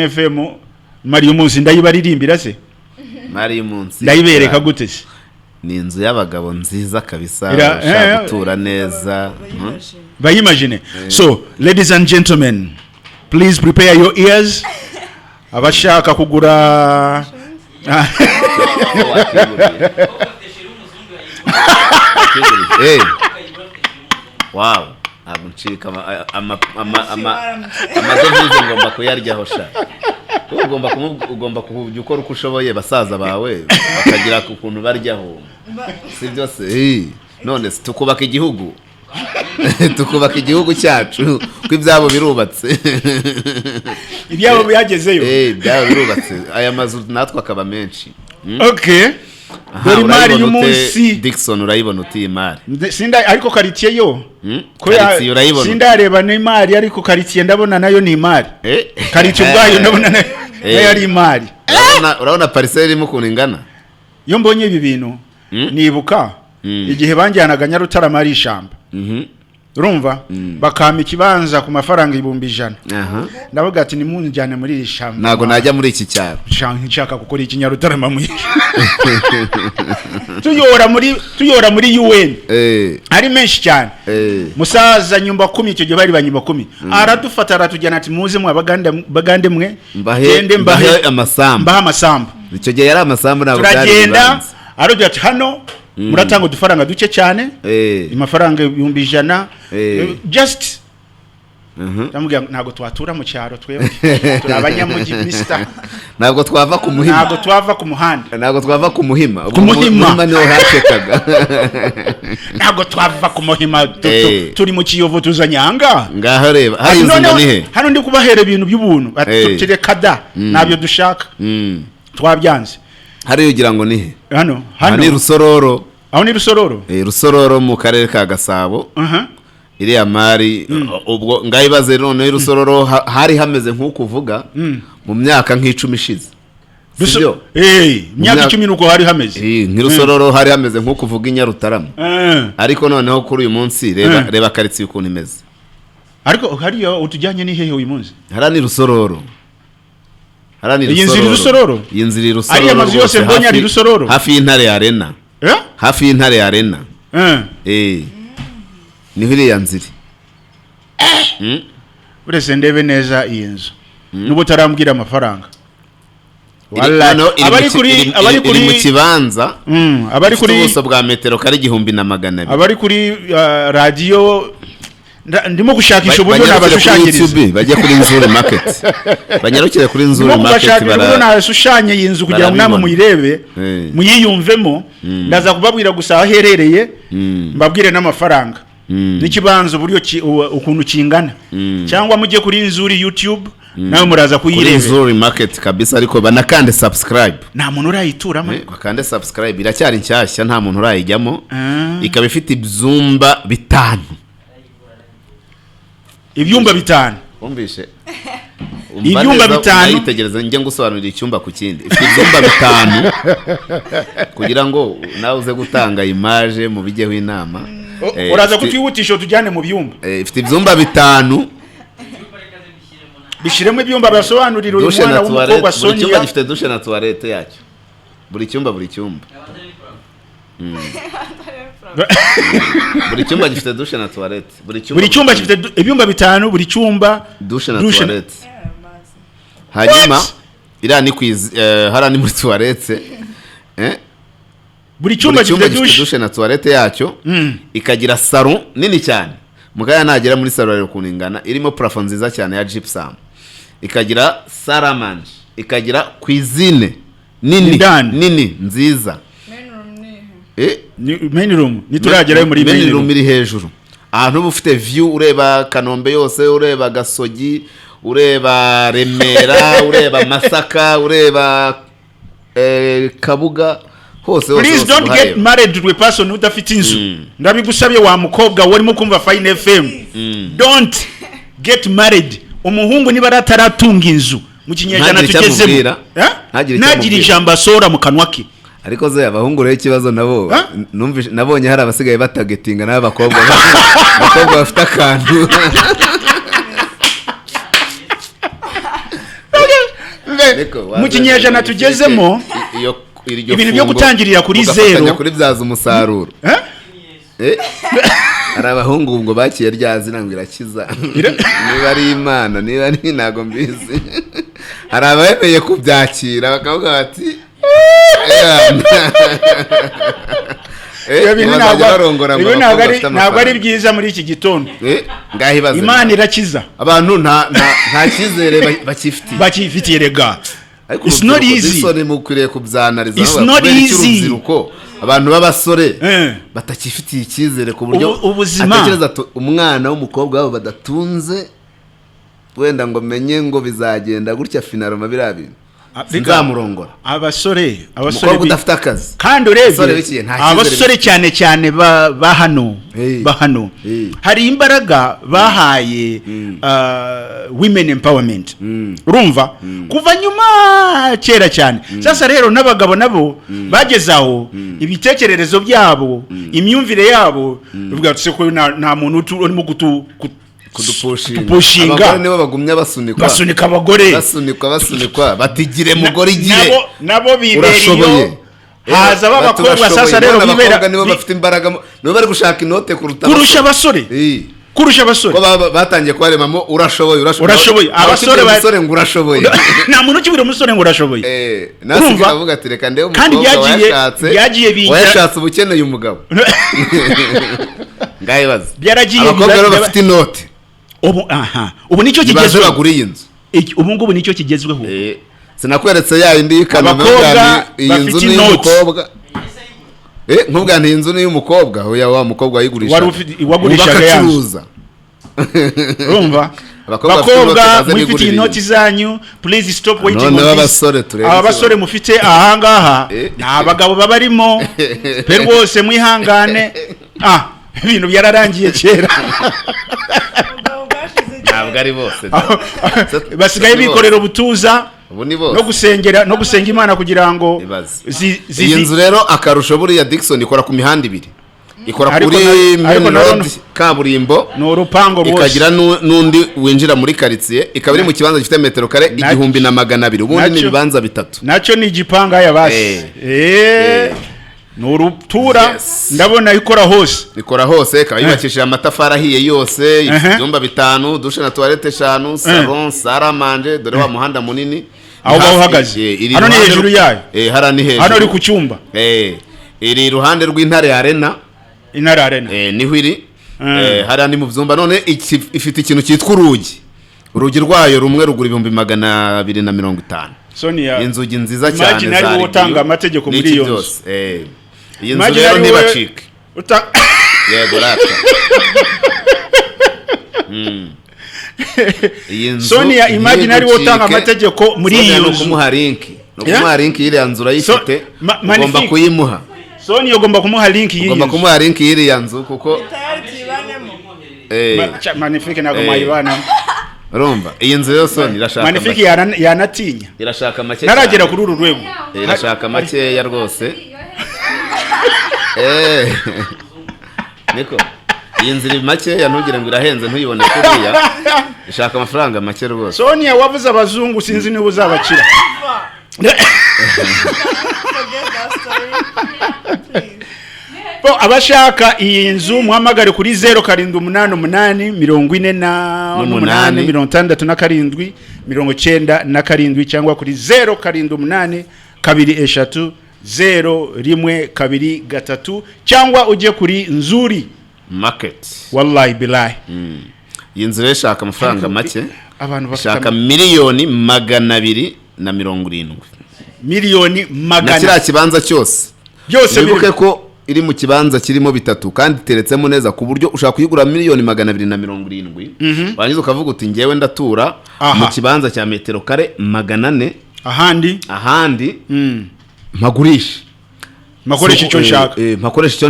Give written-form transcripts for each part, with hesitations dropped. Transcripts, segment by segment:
FM mari umunsi ndayibaririmbira se mari umunsi ndayibereka gute se ni inzu y'abagabo nziza kabisa bashaka gutura neza bayimagine so ladies and gentlemen please prepare your ears abashaka kugura hey wow abuncika amadovize ngomba kuyaryaho sha ugomba kujya ukora uko ushoboye basaza bawe bakagira ukuntu baryaho si byose none tukubaka igihugu tukubaka igihugu cyacu ko ibyabo birubatse ibyabo byagezeyo byabo birubatse aya mazu natwe akaba menshi okay Imari y'umunsi Dickson urayibona uti Imari sinda ariko quartier yo ko urayibona sinda reba ni Imari ariko quartier ndabona nayo ni Imari quartier ubwayo ndabona nayo ari Imari urabona parcelle irimo kuntu ingana yo mbonye ibi bintu nibuka igihe banjyanaga Nyarutarama ari ishamba urumva bakama ikibanza ku mafaranga 1,100 ndavuga ati ni munjyane muri iri shamba nago najya muri iki cyaro nshaka gukora iki Nyarutarama mu tuyora muri UN ari menshi cyane musaza nyumba 10 icyo gihe bari banyumba 10 aradufata aratujyana ati muze mu bagande mwe gende mbahe amasamba icyo gihe yari amasambu nabo turagenda arujya ati hano muratanga udufaranga duke cyane amafaranga 1,100 just ndamubwira ntago twatura mu cyaro twebwe turabanyamujyi mister ntago twava ku muhima ntago twava ku muhanda ntago twava ku muhima niho hashekaga ntago twava ku muhima turi mu kiyovu tuzanyanga ngaho reba hari inzu nihe hano ndi kubahera ibintu by'ubuntu tukire kada nabyo dushaka twabyanze hari ugira ngo nihe hano ni Rusororo aho ni Rusororo Rusororo mu karere ka Gasabo iriya Mari ubwo ngayibaze none Rusororo hari hameze nk'ukuvuga mu myaka nk'icumi ishize sibyo myaka 10 nuko hari hameze nk'Rusororo hari hameze nk'ukuvuga Inyarutarama ariko noneho kuri uyu munsi reba karitsiye ukuntu imeze ariko hariyo utujyanye ni hehe uyu munsi harani Rusororo yinzira Rusororo ari amazu yose mbonye ari Rusororo hafi y'Intare Arena hafi y'Intare Arena ni hiriya nziri urese ndebe neza iyi nzu nubo tarambwira amafaranga abari kuri mu kibanza abari kuri ubuso bwa metero kari 1,200 abari kuri radio ndimo gushakisha uburyo nabashushanyiriza bajya kuri Nzuri Market banyarukire kuri Nzuri Market bara nabashushanye yinzu kugira ngo namwe muyirebe muyiyumvemo ndaza kubabwira gusa aherereye mbabwire n'amafaranga n'ikibanzo buryo ukuntu kingana cyangwa mujye kuri Nzuri YouTube nawe muraza kuyirebe Nzuri Market kabisa ariko banakande subscribe nta muntu urayituramo bakande subscribe iracyari nshyashya nta muntu urayijyamo ikaba ifite ibyumba 5 ibyumba 5 umvishe ibyumba 5 yitegereza njye ngusobanurira icyumba ku kindi ifite ibyumba 5 kugira ngo nawe uze gutanga image mu bijyeho inama uraza kutwihutisha tujyane mu byumba ifite ibyumba 5 bishiremo ibyumba basobanurira uyu mwana w'umukobwa Sonia buri cyumba gifite douche na toilette yacyo buri cyumba buri cyumba gifite douche na toilette buri cyumba gifite ibyumba 5 buri cyumba douche na toilette hanyuma irani harani muri toilette buri cyumba gifite douche na toilette yacyo ikagira salon nini cyane mugaya nagera muri salon rero kuningana irimo plafond nziza cyane ya gypsum ikagira salamanje ikagira cuisine nini nziza main room nituragerayo muri main room iri hejuru ahantu bufite view ureba Kanombe yose ureba Gasogi ureba Remera ureba Masaka ureba Kabuga hose please don't get married to a person udafite inzu ndabigusabye wa mukobwa warimo kumva Fine FM don't get married umuhungu niba rataratunga inzu mu kinyejana tugezemo nagira ijambo asora mu kanwa ke ariko ze abahungu rero ikibazo nabo nabonye hari abasigaye batagetinga n'abakobwa bafite akantu twebwe mu kinyejana tugezemo ibintu byo gutangirira kuri zero kuri byaza umusaruro hari abahungu ngo bakiye rya zina ngo irakiza niba ari imana niba ari ntago mbizi hari abemeye kubyakira bakavuga bati ntabwo ari byiza muri iki gitondo imana irakiza abantu nta cyizere bakifitiye rega it's not easy mukwiriye kubyanariza it's not easy abantu b'abasore batakifitiye icyizere ku buryo atekereza umwana w'umukobwa wabo badatunze wenda ngo menye ngo bizagenda gutya finaroma biriya bintu nzamurongora abasore umukobwa udafite akazi kandi urebye abasore cyane bahano hari imbaraga bahaye women empowerment urumva kuva nyuma kera cyane sasa rero n'abagabo nabo bagezaho ibitekerezo byabo imyumvire yabo bivuga ko nta muntu urimo kudupushinga abagore nibo bagumya basunika abagore basunikwa batigire mugore igire nabo bireriyo haza babakobwa sasa rero bibera nibo bafite imbaraga nibo bari gushaka inote kurusha abasore ko batangiye kwaremamo urashoboye abasore ngo urashoboye nta muntu ukibwira umusore ngo urashoboye nasi kavuga ati reka ndebe umukobwa wayashatse ubukeneye umugabo ngayibaza abakobwa rero bafite inote ubu nicyo kigezweho baguriye inzu ubu ngubu nicyo kigezweho sinakweretse ya indi y'Ikanombe iyi nzu ni y'umukobwa nkubwa nti inzu ni y'umukobwa oya wa mukobwa wagurishaga yacuruza urumva bakobwa mufite inoti zanyu please stop waiting on this abasore mufite ahangaha nta bagabo babarimo pe rwose mwihangane ibintu byararangiye kera ntabwo ari bose basigaye bikorera ubutuza no gusenga Imana kugira ngo iyi nzu rero akarusho buriya Dickson ikora ku mihanda ibiri ikora kuri main road kaburimbo n'urupango rwose ikagira n'undi winjira muri quartier ikaba iri mu kibanza gifite metero kare 1200 ubundi ni ibibanza bitatu nacyo ni igipanga yabasi nurutura ndabona ikora hose ikaba yubakishije amatafari ahiye yose ibyumba 5 dushe na toilette 5 salon salle à manger dore wa muhanda munini aho bahagaze hano ni hejuru yayo harani hejuru hano uri ku cyumba iri iruhande rw'intare arena niho iri harani mu byumba none ifite ikintu cyitwa urugi rwayo rumwe rugura 250 Sonia inzugi nziza cyane zari gutanga amategeko muri iyo nzu iyi nzu rero ntibacike yego rata Sonia imaginary wotanga amategeko muri iyo nzu kumuha link iriya nzu urayifite ugomba kuyimuha Sonia ugomba kumuha link y'iriya nzu kuko magnifique ntabwo mayibana urumva iyi nzu rero Sonia irashaka magnifique yanatinya irashaka make naragera kuri uru rwego irashaka make ya rwose niko iyi nzu iri make ya ntugire ngo irahenze ntuyibone kuriya ishaka amafaranga make rwose Sonia wavuze abazungu sinzi niba uzabakira abashaka iyi nzu muhamagare kuri 0788 cyangwa kuri 0788230123 cyangwa ujye kuri Nzuri market wallahi billahi iyi nzu ishaka amafaranga make abantu bashaka miliyoni 270 miliyoni na kiriya kibanza cyose bibuke ko iri mu kibanza kirimo bitatu kandi iteretsemo neza ku buryo ushaka kuyigura miliyoni 270 wangiza ukavuga uti ngewe ndatura mu kibanza cya metero kare 400 ahandi makoresha icyo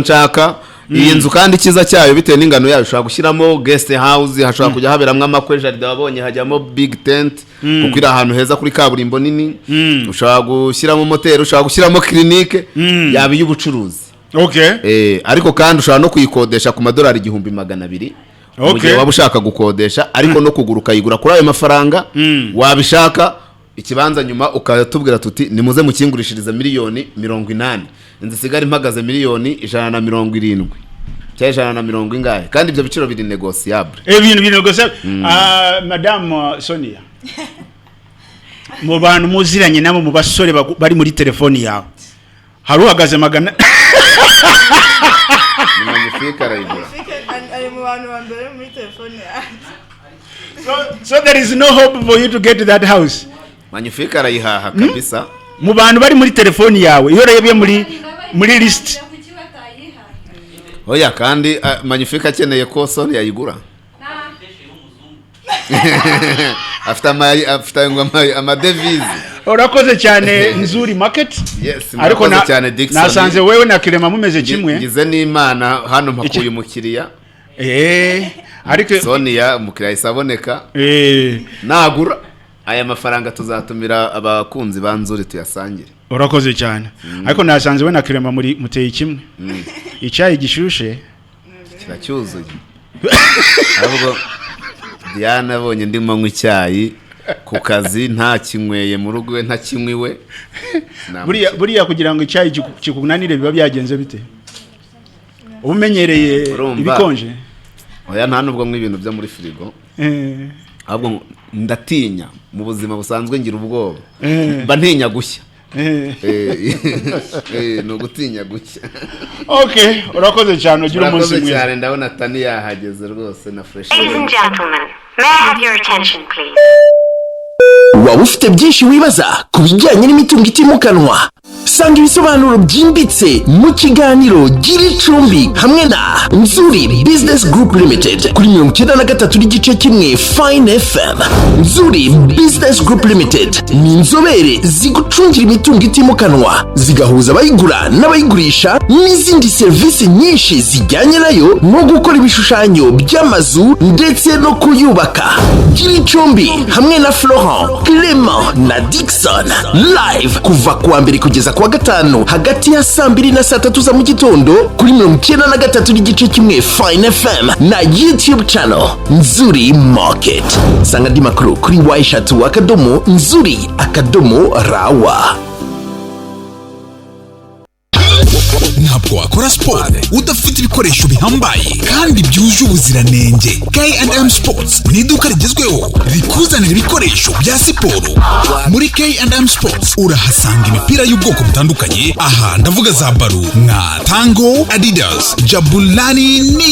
nshaka iyi nzu kandi kiza cyayo bitewe n'ingano yayo ushaka gushyiramo guest house hashobora kujya haberamwe amakwe jaride wabonye hajyamo big tent kuko iri ahantu heza kuri kaburimbo nini ushaka gushyiramo moteri ushaka gushyiramo clinique yaba y'ubucuruzi ariko kandi ushobora no kuyikodesha ku madolari 200 mu gihe waba ushaka gukodesha ariko no kugura ukayigura kuri ayo mafaranga wabishaka ikibanza nyuma ukatubwira tuti nimuze mukingurishiriza miliyoni 80 inzu isigara impagaze miliyoni 170 cyangwa 170 ingahe kandi ibyo biciro biri negociable ibintu biri negociable madame Sonia mu bantu muziranye nabo mu basore bari muri telefoni yawe hari uhagaze magana ni magnifique arayigura ari mu bantu bambere muri telefoni yawe so there is no hope for you to get to that house magnifique arayihaha kabisa mu bantu bari muri telefoni yawe iyo urebye muri list oya kandi magnifique akeneye ko Sonia yayigura afite amadevize urakoze cyane Nzuri market ariko cyane Dickson nasanze wewe na Kirema mumeze kimwe ngize n'Imana hano mpakuye umukiriya ariko Sonia umukiriya isaboneka nagura aya mafaranga tuzatumira abakunzi ba Nzuri tuyasangire urakoze cyane ariko nasanze we na Kirema muri muteye kimwe icyayi gishushe kiracyuzuye ahubwo Diana abonye ndimo nywa icyayi ku kazi nta kinyweye mu rugo nta kinywiwe buriya kugira ngo icyayi kikugunanire biba byagenze bite ubumenyereye ibikonje oya nta nubwo nk'ibintu byo muri firigo ahubwo ndatinya mu buzima busanzwe ngira ubwoba mba ntinya gushya no gutinya gushya okay urakoze cyane ugira umunsi mwiza cyane ndabona Tani yahageze rwose na fresh Ladies and gentlemen, may I have your attention please? Waba ufite byinshi wibaza ku bijyanye n'imitungo itimukanwa sanga ibisobanuro byimbitse mu kiganiro Giricumbi hamwe na Nzuri Business Group Limited kuri 93 n'igice kimwe Fine FM. Nzuri Business Group Limited ni inzobere zigucungira imitungo itimukanwa zigahuza abayigura n'abayigurisha n'izindi serivisi nyinshi zijyanye nayo no gukora ibishushanyo by'amazu ndetse no kuyubaka. Giricumbi hamwe na Florent, Clement na Dickson live kuva kuwa mbere kugeza kuwa gatanu hagati ya 2 na 3 za mu gitondo kuri 93 n'igice kimwe Fine FM na YouTube channel Nzuri Market. Sanga di makuru kuri @nzuri_rawa. Ntabwo wakora siporo udafite ibikoresho bihambaye kandi byuje ubuziranenge. K&M Sports ni iduka rigezweho rikuzanira ibikoresho bya siporo. Muri K&M Sports urahasanga imipira y'ubwoko butandukanye, aha ndavuga za baro nka Tango, Adidas, Jabulani ni